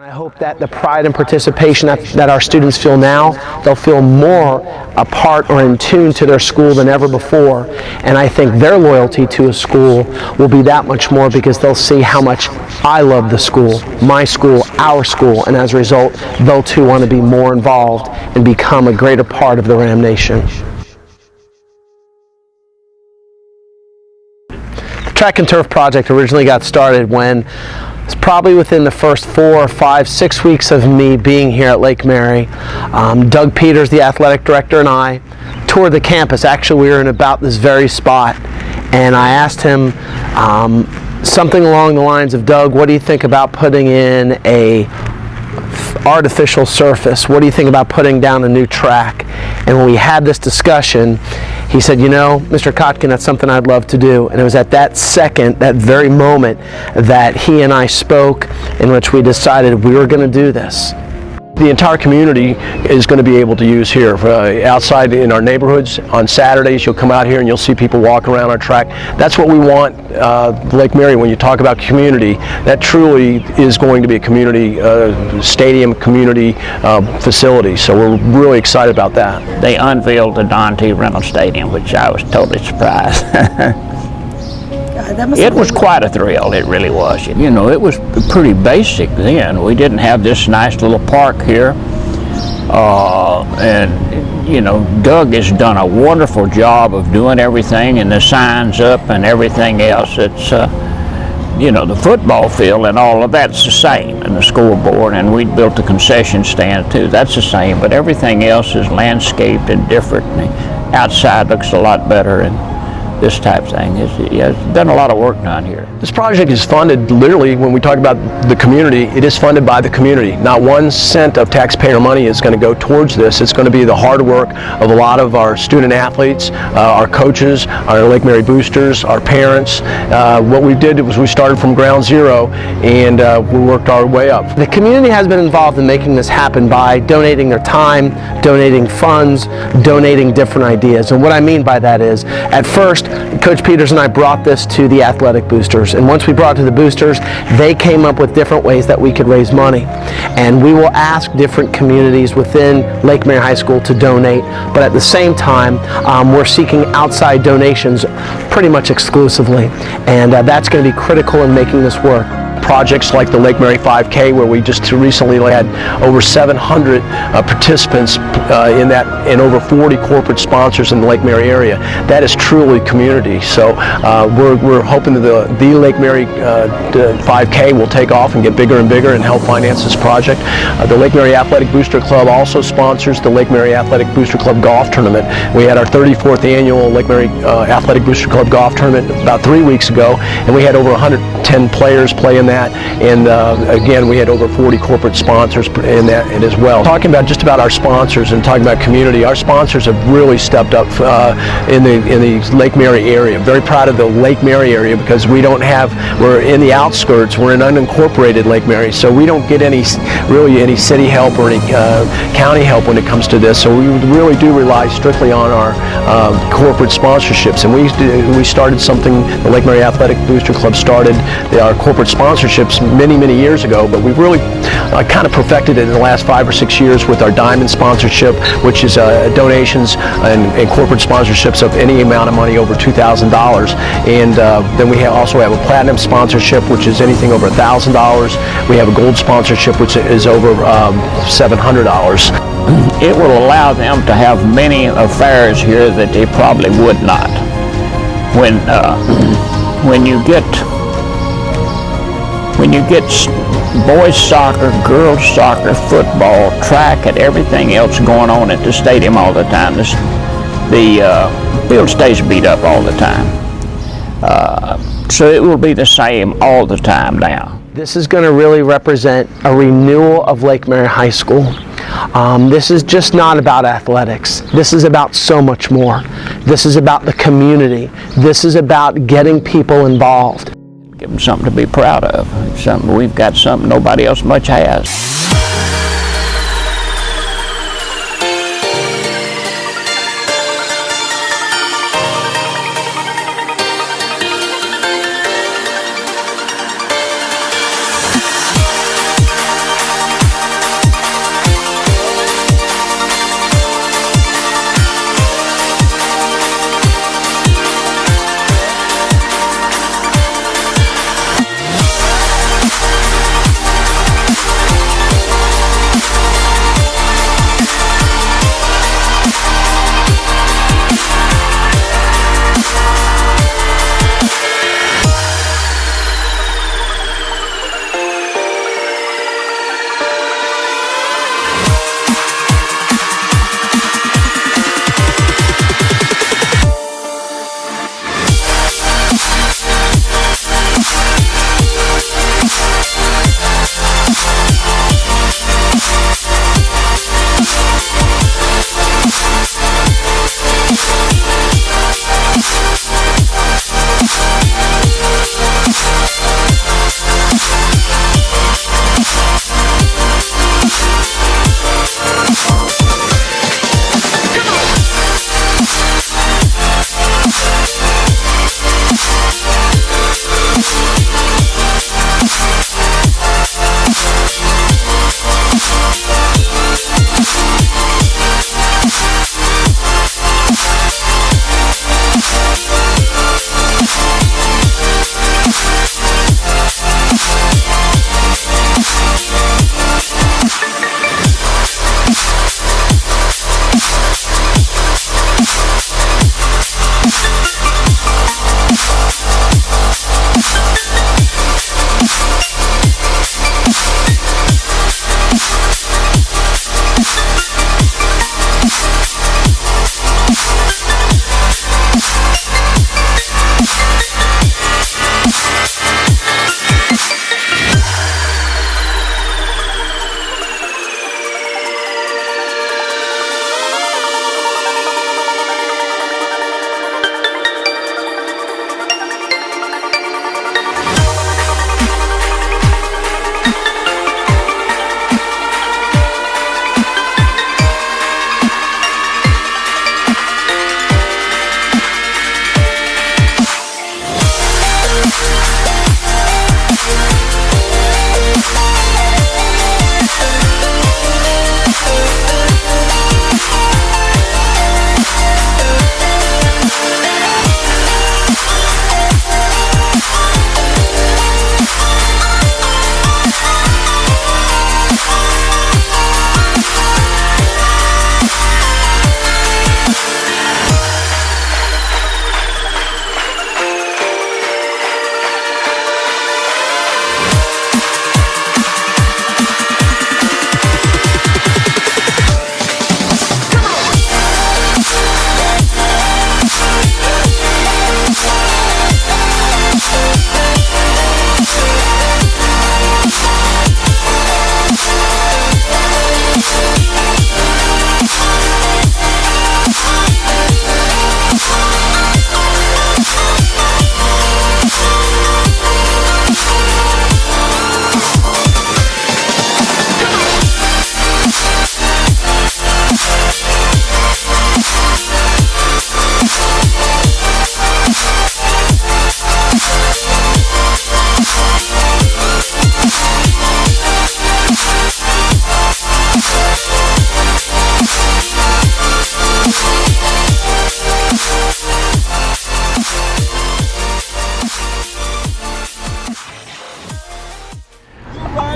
I hope that the pride and participation that our students feel now, they'll feel more a part or in tune to their school than ever before. And I think their loyalty to a school will be that much more because they'll see how much I love the school, my school, our school, and as a result, they'll too want to be more involved and become a greater part of the Ram Nation. The Track and Turf project originally got started when it's probably within the first 4, 5, 6 weeks of me being here at Lake Mary. Doug Peters, the athletic director, and I toured the campus. Actually, we were in about this very spot, and I asked him something along the lines of, Doug, what do you think about putting in a artificial surface? What do you think about putting down a new track? And when we had this discussion, he said, you know, Mr. Kotkin, that's something I'd love to do. And it was at that second, that very moment, that he and I spoke, in which we decided we were going to do this. The entire community is going to be able to use here. Outside in our neighborhoods, on Saturdays, you'll come out here and you'll see people walk around our track. That's what we want, Lake Mary, when you talk about community, that truly is going to be a community stadium, community facility. So we're really excited about that. They unveiled the Don T. Reynolds Stadium, which I was totally surprised. It was quite a thrill, it really was. You know, it was pretty basic then. We didn't have this nice little park here. And, you know, Doug has done a wonderful job of doing everything, and the signs up and everything else. It's, you know, the football field and all of that's the same, and the scoreboard, and we built the concession stand too. That's the same, but everything else is landscaped and different. And the outside looks a lot better, and this type of thing. It's done a lot of work down here. This project is funded, literally, when we talk about the community, it is funded by the community. Not 1 cent of taxpayer money is going to go towards this. It's going to be the hard work of a lot of our student athletes, our coaches, our Lake Mary boosters, our parents. What we did was we started from ground zero and we worked our way up. The community has been involved in making this happen by donating their time, donating funds, donating different ideas. And what I mean by that is, at first, Coach Peters and I brought this to the athletic boosters, and once we brought it to the boosters, they came up with different ways that we could raise money. And we will ask different communities within Lake Mary High School to donate, but at the same time, we're seeking outside donations pretty much exclusively, and that's going to be critical in making this work. Projects like the Lake Mary 5K, where we just recently had over 700 participants in that, and over 40 corporate sponsors in the Lake Mary area. That is truly community. So we're hoping that the Lake Mary 5K will take off and get bigger and bigger and help finance this project. The Lake Mary Athletic Booster Club also sponsors the Lake Mary Athletic Booster Club Golf Tournament. We had our 34th annual Lake Mary Athletic Booster Club Golf Tournament about 3 weeks ago, and we had over 110 players play in that. And again, we had over 40 corporate sponsors in that as well. Talking about just about our sponsors and talking about community, our sponsors have really stepped up in the Lake Mary area. Very proud of the Lake Mary area because we're in the outskirts, we're in unincorporated Lake Mary, so we don't get any city help or any county help when it comes to this. So we really do rely strictly on our corporate sponsorships, and we started something. The Lake Mary Athletic Booster Club started our corporate sponsorships many years ago, but we've really kind of perfected it in the last 5 or 6 years with our Diamond sponsorship, which is donations and corporate sponsorships of any amount of money over $2,000. And then we also have a Platinum sponsorship, which is anything over $1,000. We have a Gold sponsorship, which is over $700. It will allow them to have many affairs here that they probably would not. When you get boys soccer, girls soccer, football, track, and everything else going on at the stadium all the time, the field stays beat up all the time. So it will be the same all the time now. This is going to really represent a renewal of Lake Mary High School. This is just not about athletics. This is about so much more. This is about the community. This is about getting people involved. Give them something to be proud of. We've got something nobody else much has.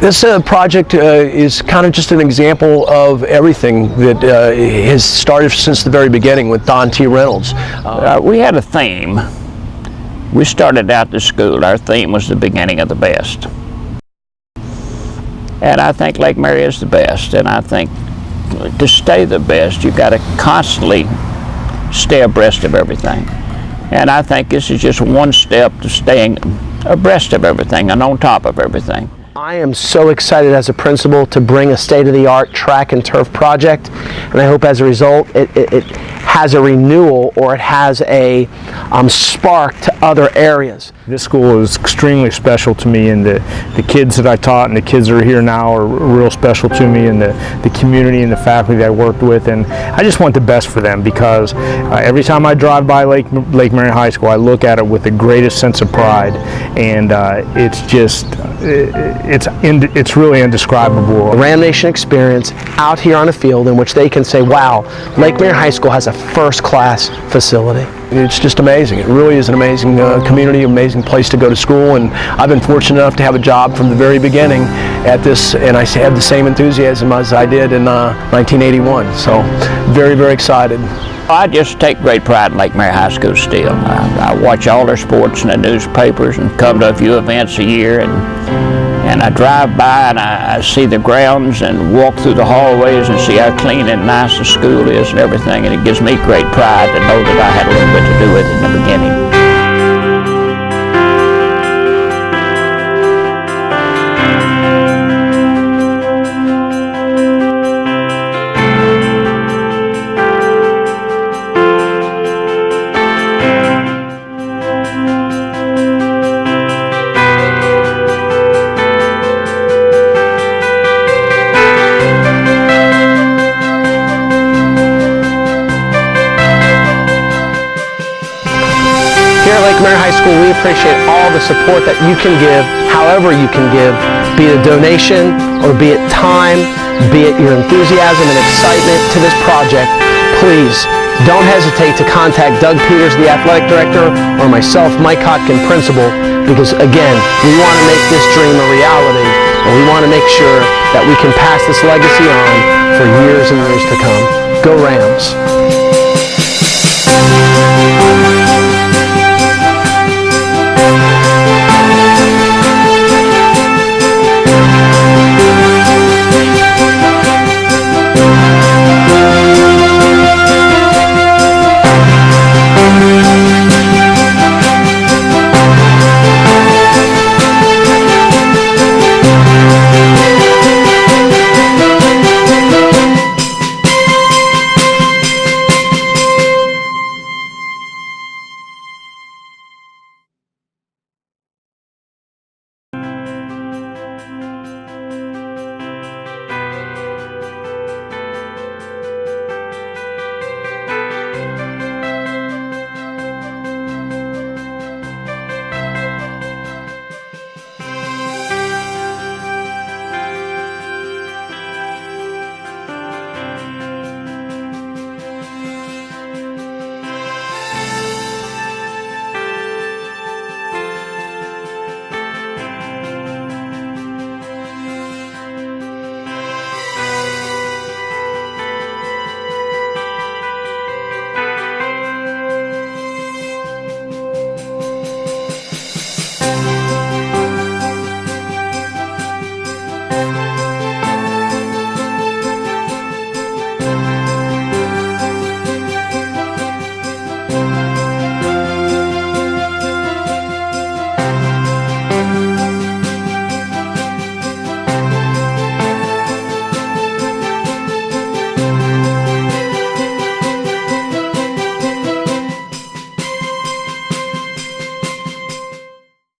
This project is kind of just an example of everything that has started since the very beginning with Don T. Reynolds. We had a theme. We started out the school. Our theme was the beginning of the best. And I think Lake Mary is the best. And I think to stay the best, you've got to constantly stay abreast of everything. And I think this is just one step to staying abreast of everything and on top of everything. I am so excited as a principal to bring a state-of-the-art track and turf project, and I hope as a result it has a renewal, or it has a spark to other areas. This school is extremely special to me, and the kids that I taught and the kids that are here now are real special to me, and the community and the faculty that I worked with, and I just want the best for them, because every time I drive by Lake Mary High School, I look at it with the greatest sense of pride, and it's just it's really indescribable. A Ram Nation experience out here on a field in which they can say, wow, Lake Mary High School has a first-class facility. It's just amazing. It really is an amazing community, amazing place to go to school, and I've been fortunate enough to have a job from the very beginning at this, and I have the same enthusiasm as I did in 1981, so very, very excited. I just take great pride in Lake Mary High School still. I watch all their sports in the newspapers and come to a few events a year, and I drive by and I see the grounds and walk through the hallways and see how clean and nice the school is and everything, and it gives me great pride to know that I had a little bit to do with it in the beginning. Here at Lake Mary High School, we appreciate all the support that you can give, however you can give, be it a donation or be it time, be it your enthusiasm and excitement to this project. Please don't hesitate to contact Doug Peters, the athletic director, or myself, Mike Hotkin, principal, because again, we want to make this dream a reality, and we want to make sure that we can pass this legacy on for years and years to come. Go Rams!